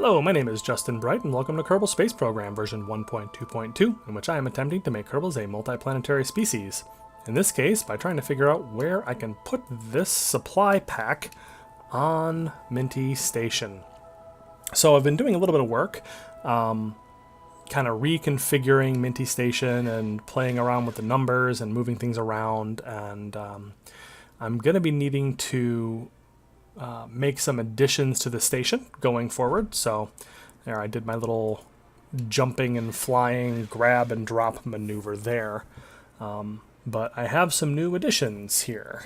Hello, my name is Justin Bright, and welcome to Kerbal Space Program version 1.2.2, in which I am attempting to make Kerbals a multiplanetary species. In this case, by trying to figure out where I can put this supply pack on Minty Station. So I've been doing a little bit of work, kind of reconfiguring Minty Station and playing around with the numbers and moving things around, and I'm going to be needing to make some additions to the station going forward. So there, I did my little jumping and flying grab and drop maneuver there. But I have some new additions here.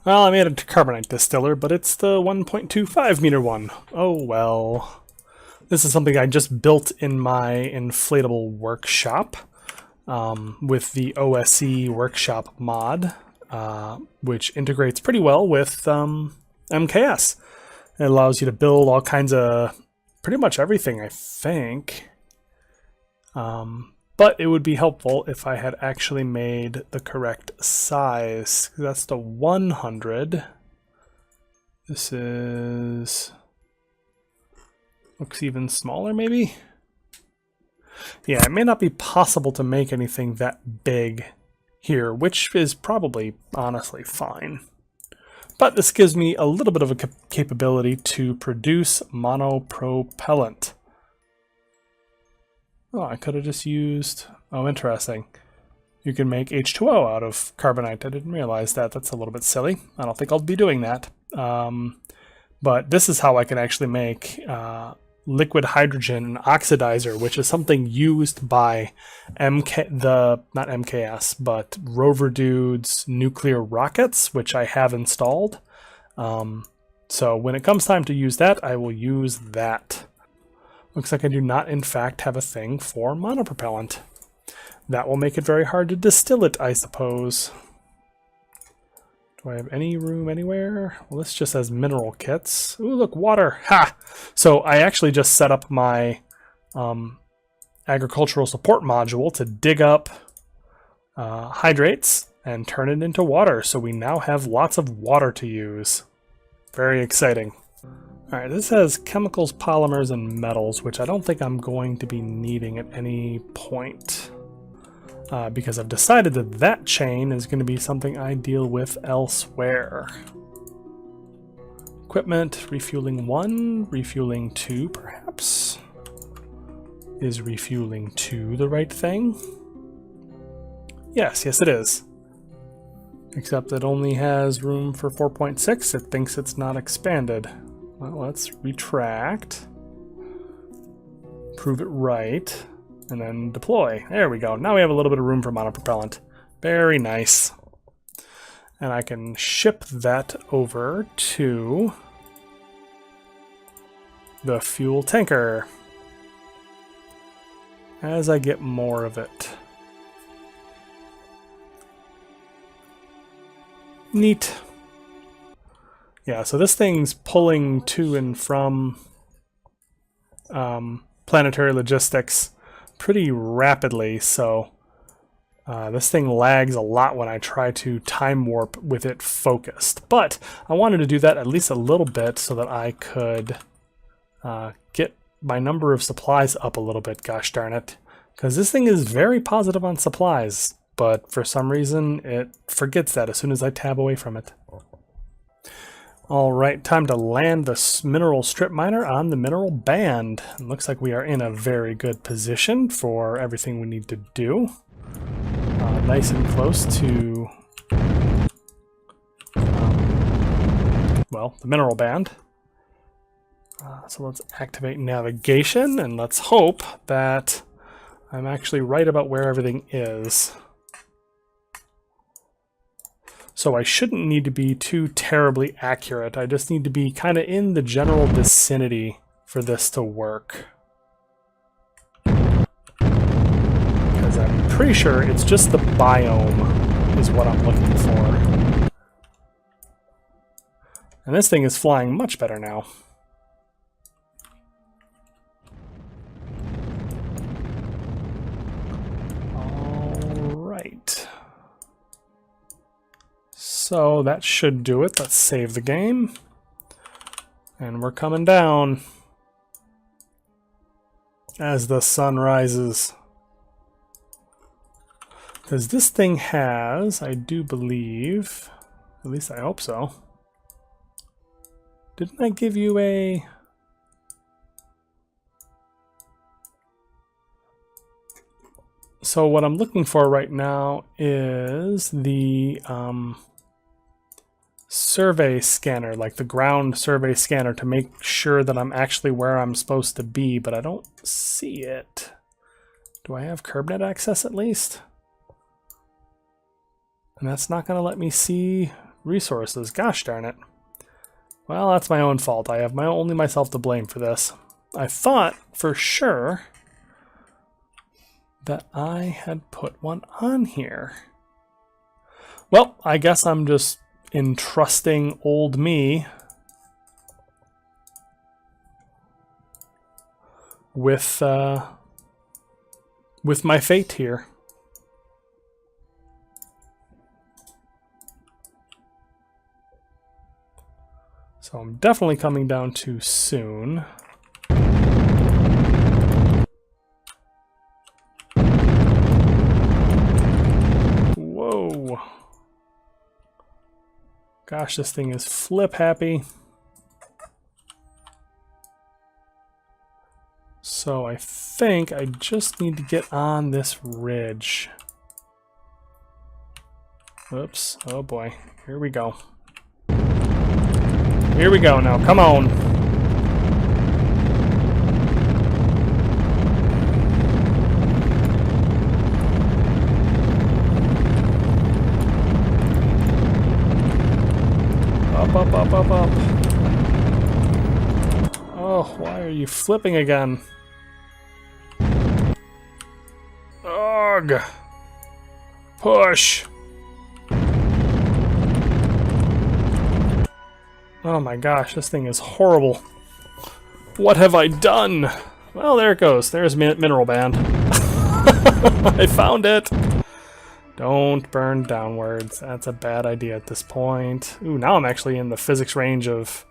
Well, I made a carbonite distiller, but it's the 1.25 meter one. Oh well. This is something I just built in my inflatable workshop with the OSE workshop mod, which integrates pretty well with MKS. It allows you to build all kinds of pretty much everything, I think. But it would be helpful if I had actually made the correct size. That's the 100. This is... looks even smaller, maybe? Yeah, it may not be possible to make anything that big here, which is probably honestly fine. But this gives me a little bit of a capability to produce monopropellant. Oh, I could have just used... oh, interesting. You can make H2O out of carbonite. I didn't realize that. That's a little bit silly. I don't think I'll be doing that. But this is how I can actually make liquid hydrogen oxidizer, which is something used by not MKS, but Rover Dude's nuclear rockets, which I have installed. So when it comes time to use that, I will use that. Looks like I do not, in fact, have a thing for monopropellant. That will make it very hard to distill it, I suppose. Do I have any room anywhere? Well, this just has mineral kits. Ooh, look, water. Ha! So I actually just set up my agricultural support module to dig up hydrates and turn it into water. So we now have lots of water to use. Very exciting. All right, this has chemicals, polymers, and metals, which I don't think I'm going to be needing at any point. Because I've decided that that chain is going to be something I deal with elsewhere. Equipment, refueling 1, refueling 2 perhaps. Is refueling 2 the right thing? Yes, yes it is. Except it only has room for 4.6. It thinks it's not expanded. Well, let's retract. Prove it right. And then deploy. There we go. Now we have a little bit of room for monopropellant. Very nice. And I can ship that over to the fuel tanker as I get more of it. Neat. Yeah, so this thing's pulling to and from planetary logistics pretty rapidly, so this thing lags a lot when I try to time warp with it focused. But I wanted to do that at least a little bit so that I could get my number of supplies up a little bit, gosh darn it. Because this thing is very positive on supplies, but for some reason it forgets that as soon as I tab away from it. Alright, time to land the mineral strip miner on the mineral band. It looks like we are in a very good position for everything we need to do. Nice and close to, well, the mineral band. So let's activate navigation, and let's hope that I'm actually right about where everything is. So I shouldn't need to be too terribly accurate. I just need to be kind of in the general vicinity for this to work. Because I'm pretty sure it's just the biome is what I'm looking for. And this thing is flying much better now. All right. So that should do it. Let's save the game. And we're coming down. as the sun rises. Because this thing has, I do believe, at least I hope so. Didn't I give you a... So what I'm looking for right now is the survey scanner, like the ground survey scanner, to make sure that I'm actually where I'm supposed to be, but I don't see it. Do I have CurbNet access at least? And that's not going to let me see resources. Gosh darn it. Well, that's my own fault. I have only myself to blame for this. I thought for sure that I had put one on here. Well, I guess I'm just entrusting old me with my fate here. So I'm definitely coming down too soon. Whoa. Gosh, this thing is flip happy. So I think I just need to get on this ridge. Oops. Oh boy. Here we go. Here we go now. Come on. Up, up, up, up, up. Oh, why are you flipping again? Ugh. Push. Oh my gosh, this thing is horrible. What have I done? Well, there it goes. There's Mineral Band. I found it. Don't burn downwards. That's a bad idea at this point. Ooh, now I'm actually in the physics range of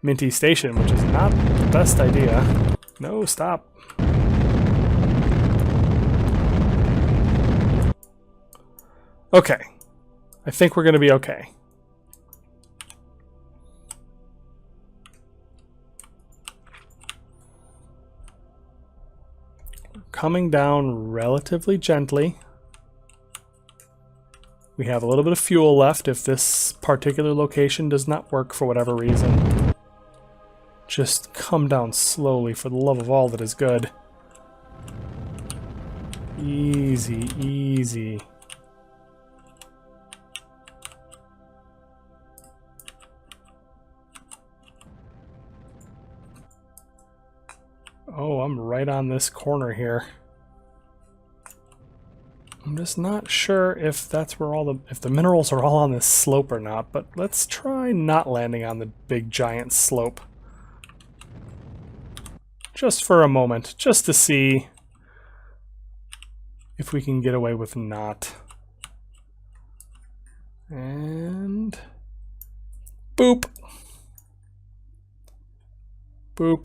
Minty Station, which is not the best idea. No, stop. Okay. I think we're going to be okay. Coming down relatively gently. We have a little bit of fuel left if this particular location does not work for whatever reason. Just come down slowly for the love of all that is good. Easy, easy. Oh, I'm right on this corner here. I'm just not sure if that's where if the minerals are all on this slope or not, but let's try not landing on the big giant slope. Just for a moment, just to see if we can get away with not. And boop. Boop.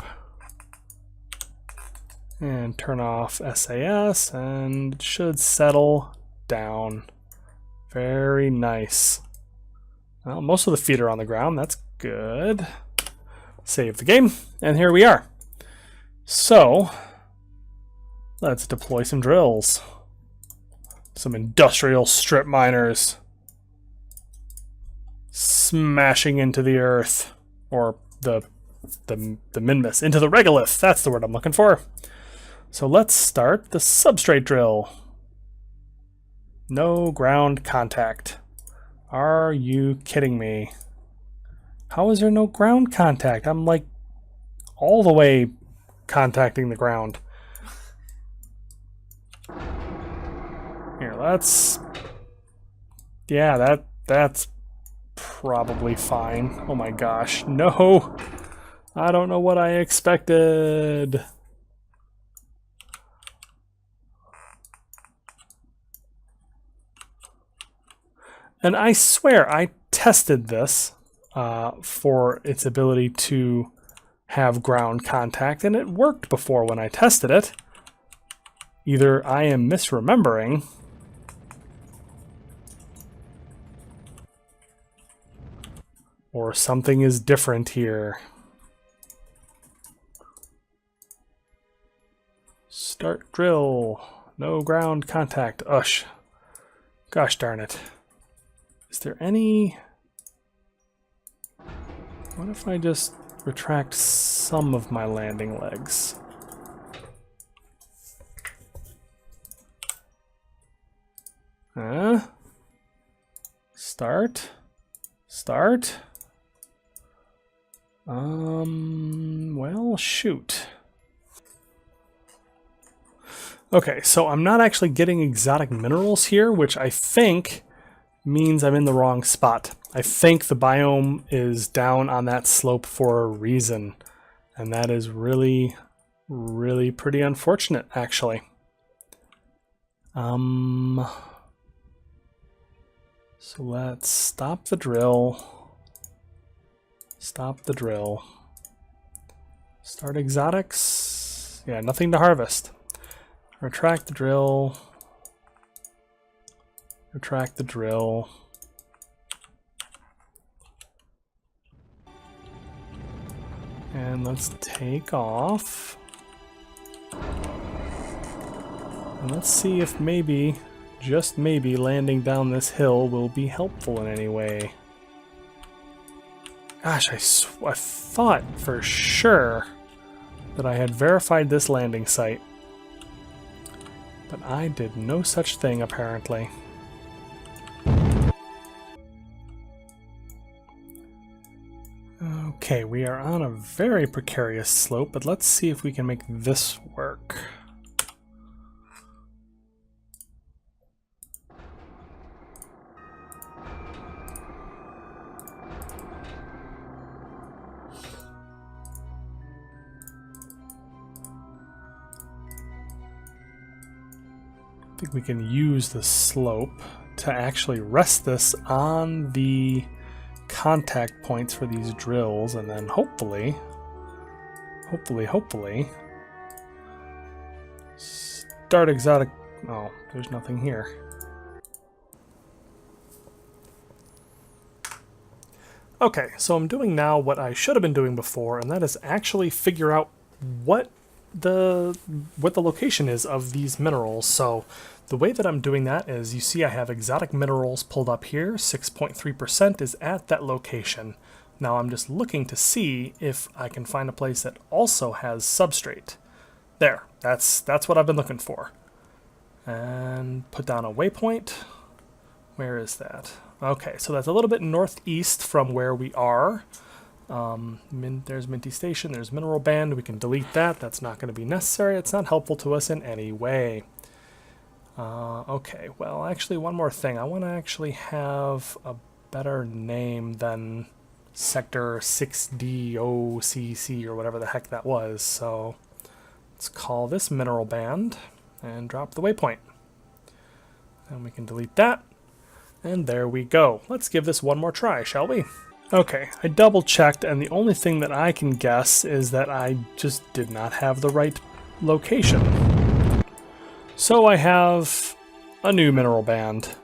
And turn off SAS, and it should settle down. Very nice. Well, most of the feet are on the ground. That's good. Save the game, and here we are. So, let's deploy some drills. Some industrial strip miners. Smashing into the earth. Or the Minmus. Into the regolith. That's the word I'm looking for. So let's start the substrate drill. No ground contact. Are you kidding me? How is there no ground contact? I'm like all the way contacting the ground. Here, let's... Yeah, that's probably fine. Oh my gosh, no! I don't know what I expected. And I swear I tested this for its ability to have ground contact, and it worked before when I tested it. Either I am misremembering, or something is different here. Start drill. No ground contact. Ush. Gosh darn it. Is there any... What if I just retract some of my landing legs? Start. Start. Well, shoot. Okay, so I'm not actually getting exotic minerals here, which I think means I'm in the wrong spot. I think the biome is down on that slope for a reason, and that is really, really pretty unfortunate, actually. So let's stop the drill. Stop the drill. Start exotics. Yeah, nothing to harvest. Retract the drill. Retract the drill. And let's take off. And let's see if maybe, just maybe, landing down this hill will be helpful in any way. Gosh, I thought for sure that I had verified this landing site. But I did no such thing, apparently. Okay, we are on a very precarious slope, but let's see if we can make this work. I think we can use the slope to actually rest this on the contact points for these drills, and then hopefully start exotic. Oh, there's nothing here. Okay, so I'm doing now what I should have been doing before, and that is actually figure out what the location is of these minerals. So the way that I'm doing that is, you see I have exotic minerals pulled up here. 6.3% is at that location. Now I'm just looking to see if I can find a place that also has substrate. There, that's what I've been looking for. And put down a waypoint. Where is that? Okay, so that's a little bit northeast from where we are. There's Minty Station, there's Mineral Band. We can delete that. That's not going to be necessary. It's not helpful to us in any way. Okay, well, actually, one more thing. I want to actually have a better name than Sector 6DOCC or whatever the heck that was. So let's call this Mineral Band and drop the waypoint. And we can delete that. And there we go. Let's give this one more try, shall we? Okay, I double checked, and the only thing that I can guess is that I just did not have the right location. So I have a new mineral band,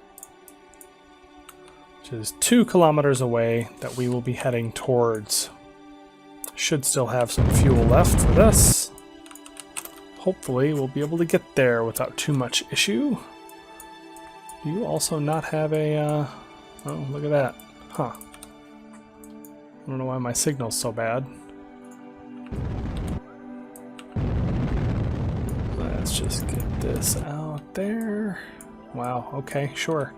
which is 2 kilometers away, that we will be heading towards. Should still have some fuel left for this. Hopefully we'll be able to get there without too much issue. Do you also not have a, oh, look at that. Huh. I don't know why my signal's so bad. Let's just get this out there. Wow, okay, sure.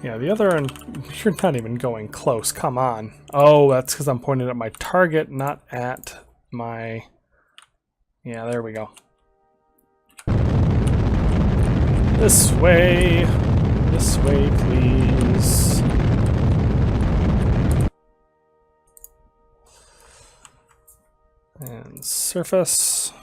Yeah, the other end, you're not even going close, come on. Oh, that's because I'm pointing at my target, not at my... Yeah, there we go. This way, please. And surface.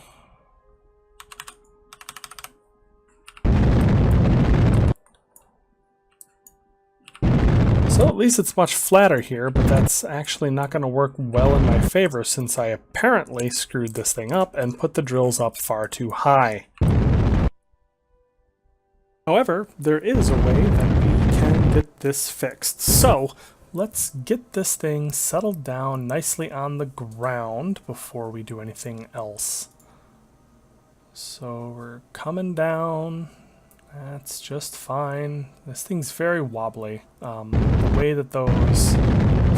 So at least it's much flatter here, but that's actually not going to work well in my favor since I apparently screwed this thing up and put the drills up far too high. However, there is a way that we can get this fixed. So let's get this thing settled down nicely on the ground before we do anything else. So we're coming down. That's just fine. This thing's very wobbly. The way that those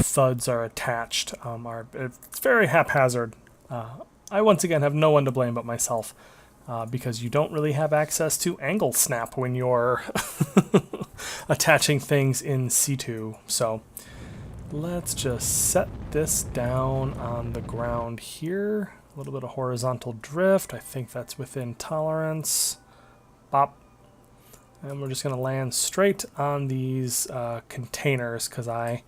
thuds are attached it's very haphazard. I once again have no one to blame but myself, because you don't really have access to angle snap when you're attaching things in situ. So let's just set this down on the ground here. A little bit of horizontal drift. I think that's within tolerance. Bop. And we're just going to land straight on these containers, because I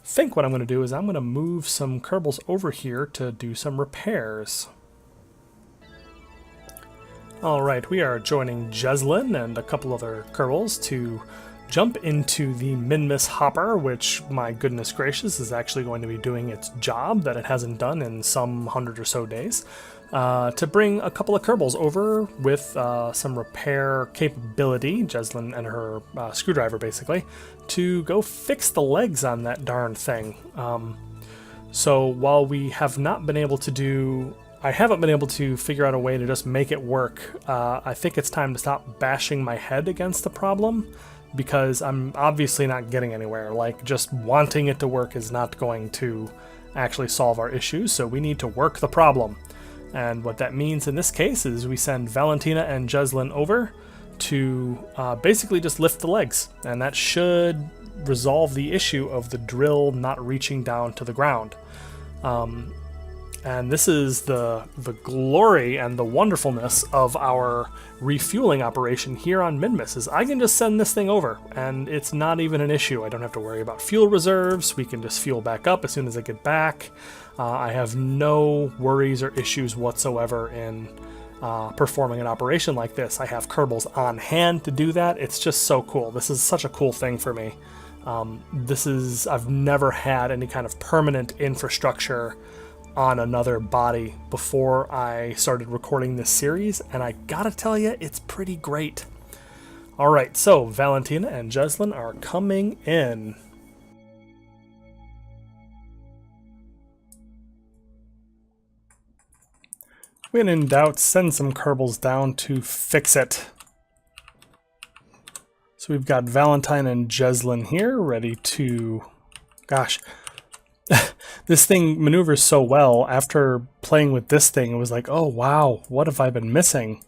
think what I'm going to do is I'm going to move some Kerbals over here to do some repairs. Alright, we are joining Jeslyn and a couple other Kerbals to jump into the Minmus hopper, which, my goodness gracious, is actually going to be doing its job that it hasn't done in some 100 or so days, to bring a couple of Kerbals over with some repair capability, Jeslyn and her screwdriver basically, to go fix the legs on that darn thing. So while we have not been able to do... I haven't been able to figure out a way to just make it work, I think it's time to stop bashing my head against the problem, because I'm obviously not getting anywhere. Like, just wanting it to work is not going to actually solve our issues, so we need to work the problem. And what that means in this case is we send Valentina and Jeslyn over to basically just lift the legs, and that should resolve the issue of the drill not reaching down to the ground. And this is the glory and the wonderfulness of our refueling operation here on Minmus, is I can just send this thing over, and it's not even an issue. I don't have to worry about fuel reserves. We can just fuel back up as soon as I get back. I have no worries or issues whatsoever in performing an operation like this. I have Kerbals on hand to do that. It's just so cool. This is such a cool thing for me. I've never had any kind of permanent infrastructure on another body before I started recording this series, and I gotta tell you, it's pretty great. Alright, so Valentina and Jeslyn are coming in. When in doubt, send some Kerbals down to fix it. So we've got Valentine and Jeslyn here, ready to... Gosh, this thing maneuvers so well. After playing with this thing, it was like, oh wow, what have I been missing?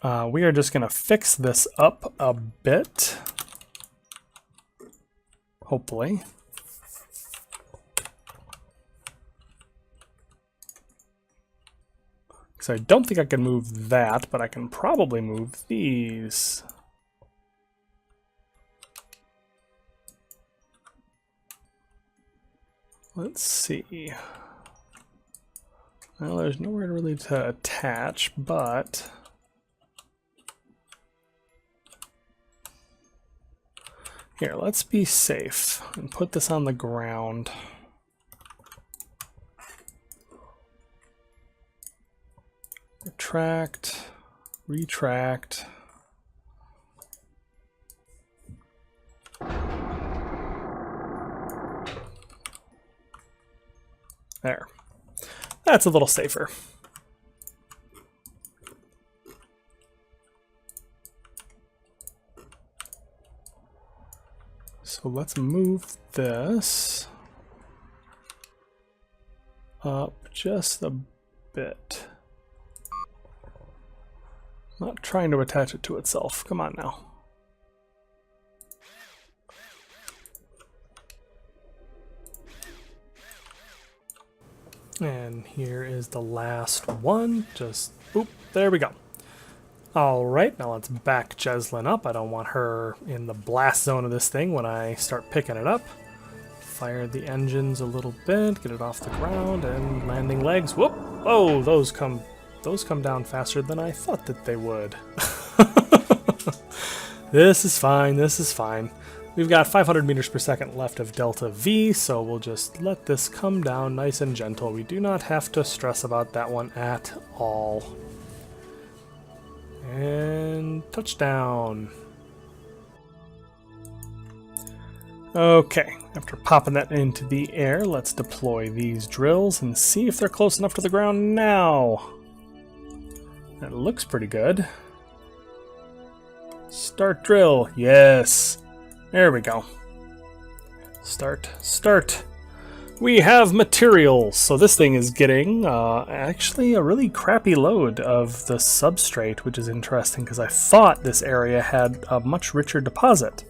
We are just going to fix this up a bit. Hopefully. So I don't think I can move that, but I can probably move these. Let's see. Well, there's nowhere really to attach, but here, let's be safe and put this on the ground. Retract, retract. There. That's a little safer. So let's move this up just a bit. Not trying to attach it to itself. Come on now. And here is the last one. Just, oop, there we go. Alright, now let's back Jeslyn up. I don't want her in the blast zone of this thing when I start picking it up. Fire the engines a little bit, get it off the ground, and landing legs. Whoop! Oh, those come down faster than I thought that they would. This is fine, this is fine. We've got 500 meters per second left of delta V, so we'll just let this come down nice and gentle. We do not have to stress about that one at all. And touchdown. Okay, after popping that into the air, let's deploy these drills and see if they're close enough to the ground now. That looks pretty good. Start drill. Yes. There we go. Start. We have materials. So this thing is getting actually a really crappy load of the substrate, which is interesting because I thought this area had a much richer deposit.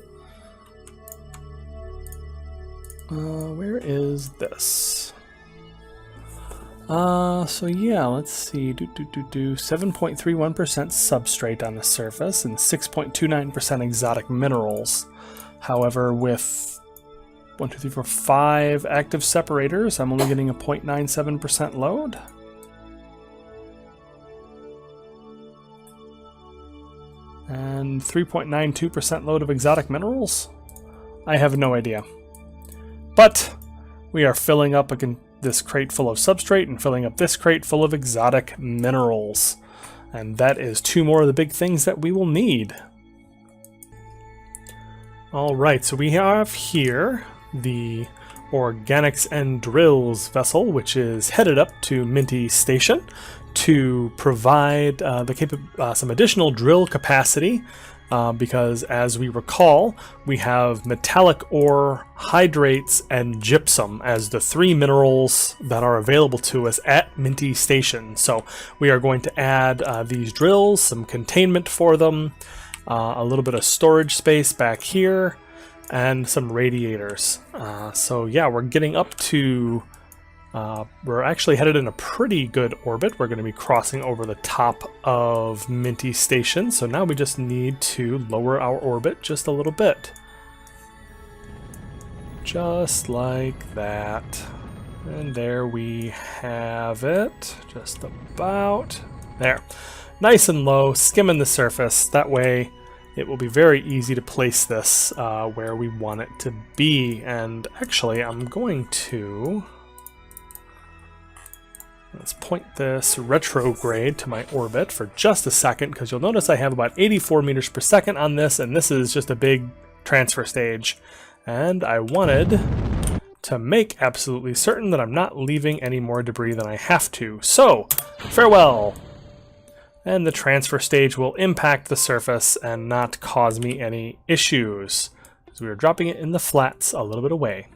Where is this? So yeah, let's see. 7.31% substrate on the surface and 6.29% exotic minerals. However, with 5 active separators, I'm only getting a 0.97% load. And 3.92% load of exotic minerals? I have no idea. But we are filling up this crate full of substrate and filling up this crate full of exotic minerals. And that is 2 more of the big things that we will need. Alright, so we have here the Organics and Drills vessel, which is headed up to Minty Station to provide some additional drill capacity. Because as we recall, we have metallic ore, hydrates, and gypsum as the 3 minerals that are available to us at Minty Station. So we are going to add these drills, some containment for them, a little bit of storage space back here, and some radiators. So yeah, we're getting up to... we're actually headed in a pretty good orbit. We're going to be crossing over the top of Minty Station, so now we just need to lower our orbit just a little bit. Just like that. And there we have it. Just about. There. Nice and low, skimming the surface. That way it will be very easy to place this where we want it to be. And actually, I'm going to... let's point this retrograde to my orbit for just a second, because you'll notice I have about 84 meters per second on this, and this is just a big transfer stage. And I wanted to make absolutely certain that I'm not leaving any more debris than I have to. So, farewell! And the transfer stage will impact the surface and not cause me any issues, because we are dropping it in the flats a little bit away.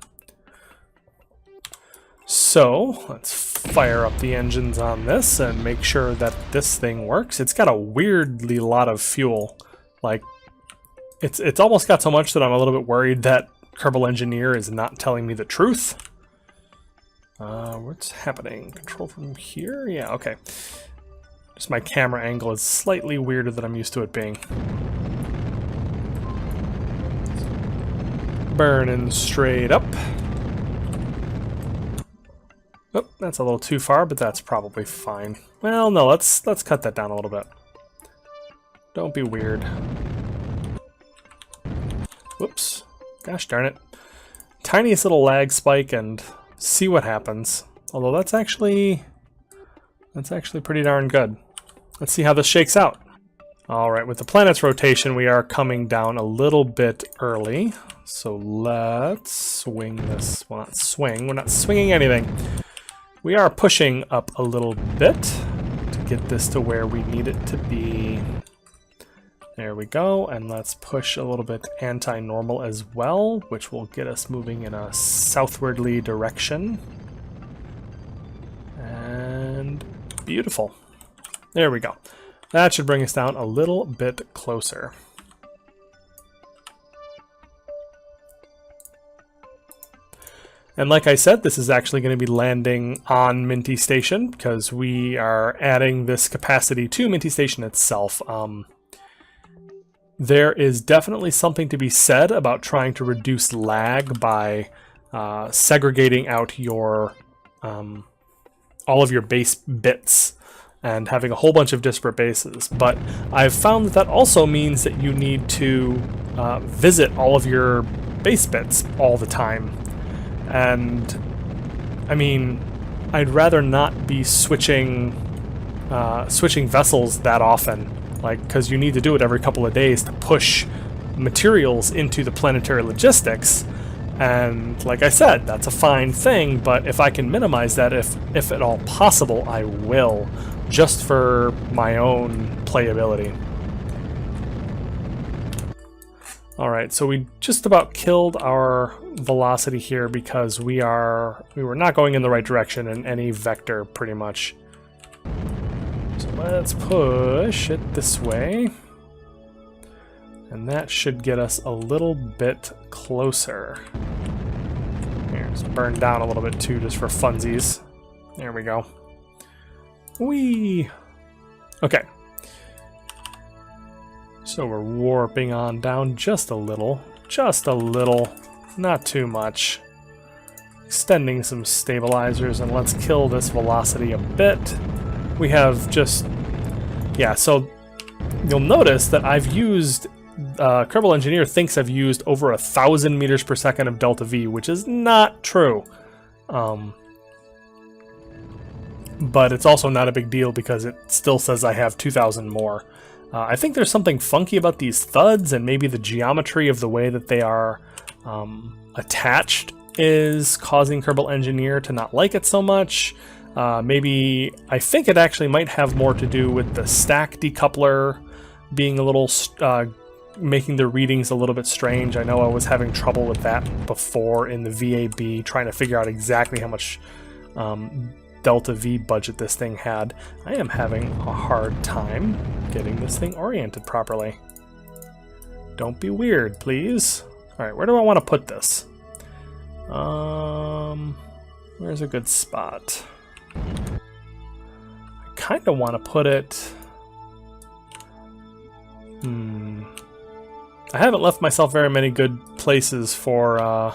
So, let's fire up the engines on this and make sure that this thing works. It's got a weirdly lot of fuel. Like, it's almost got so much that I'm a little bit worried that Kerbal Engineer is not telling me the truth. What's happening? Control from here? Yeah, okay. Just my camera angle is slightly weirder than I'm used to it being. Burning straight up. Oh, that's a little too far, but that's probably fine. Well, no, let's cut that down a little bit. Don't be weird. Whoops. Gosh darn it. Tiniest little lag spike and see what happens. Although that's actually pretty darn good. Let's see how this shakes out. Alright, with the planet's rotation, we are coming down a little bit early. So let's swing this. Well, not swing. We're not swinging anything. We are pushing up a little bit to get this to where we need it to be. There we go, and let's push a little bit anti-normal as well, which will get us moving in a southwardly direction. And beautiful. There we go. That should bring us down a little bit closer. And like I said, this is actually going to be landing on Minty Station because we are adding this capacity to Minty Station itself. There is definitely something to be said about trying to reduce lag by segregating out your all of your base bits and having a whole bunch of disparate bases. But I've found that also means that you need to visit all of your base bits all the time. And I mean, I'd rather not be switching vessels that often, like, because you need to do it every couple of days to push materials into the planetary logistics. And like I said, that's a fine thing, but if I can minimize that, if at all possible, I will, just for my own playability. Alright, so we just about killed our velocity here because we were not going in the right direction in any vector, pretty much. So let's push it this way. And that should get us a little bit closer. Here, let's burn down a little bit too, just for funsies. There we go. Whee! Okay. So we're warping on down just a little, not too much. Extending some stabilizers, and let's kill this velocity a bit. We have just, yeah, so you'll notice that I've used, Kerbal Engineer thinks I've used over 1,000 meters per second of delta V, which is not true. But it's also not a big deal because it still says I have 2,000 more. I think there's something funky about these thuds, and maybe the geometry of the way that they are attached is causing Kerbal Engineer to not like it so much. Maybe, I think it actually might have more to do with the stack decoupler being a little, making the readings a little bit strange. I know I was having trouble with that before in the VAB, trying to figure out exactly how much Delta V budget this thing had. I am having a hard time getting this thing oriented properly. Don't be weird, please. Alright, where do I want to put this? Where's a good spot? I kind of want to put it... I haven't left myself very many good places for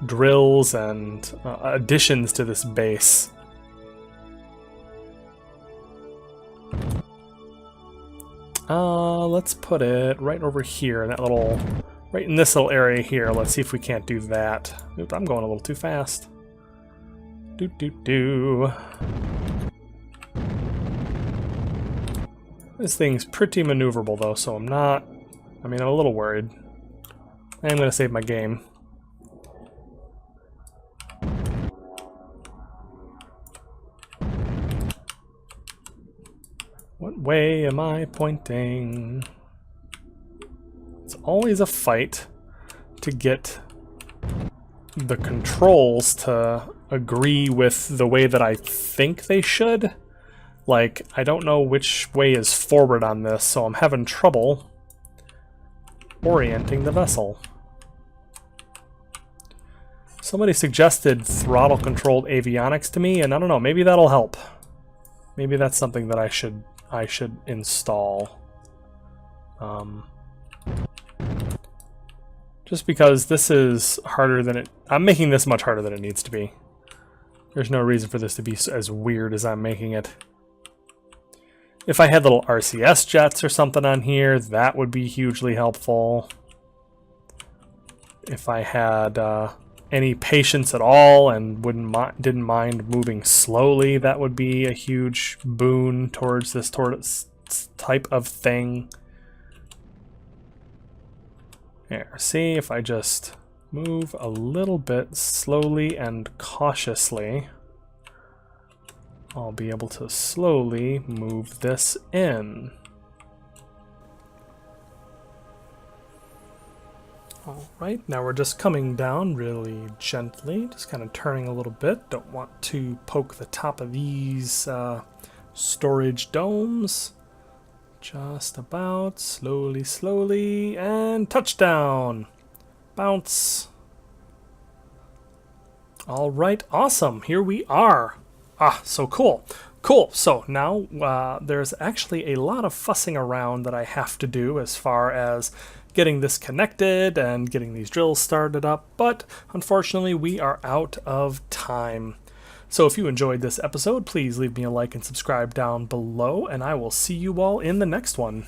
drills and additions to this base. Let's put it right over here, in that little, right in this little area here. Let's see if we can't do that. Oop, I'm going a little too fast. This thing's pretty maneuverable though, so I'm not, I'm a little worried. I'm gonna save my game. What way am I pointing? It's always a fight to get the controls to agree with the way that I think they should. Like, I don't know which way is forward on this, so I'm having trouble orienting the vessel. Somebody suggested throttle-controlled avionics to me, and I don't know, maybe that'll help. Maybe that's something that I should install. Just because this is harder than it... I'm making this much harder than it needs to be. There's no reason for this to be as weird as I'm making it. If I had little RCS jets or something on here, that would be hugely helpful. If I had any patience at all and didn't mind moving slowly, that would be a huge boon towards this type of thing. Here, see if I just move a little bit slowly and cautiously, I'll be able to slowly move this in. Alright, now we're just coming down really gently, just kind of turning a little bit. Don't want to poke the top of these storage domes. Just about, slowly, slowly, and touchdown! Bounce! Alright, awesome, here we are! Ah, so cool. Cool, so now there's actually a lot of fussing around that I have to do as far as getting this connected and getting these drills started up, but unfortunately we are out of time. So if you enjoyed this episode, please leave me a like and subscribe down below, and I will see you all in the next one.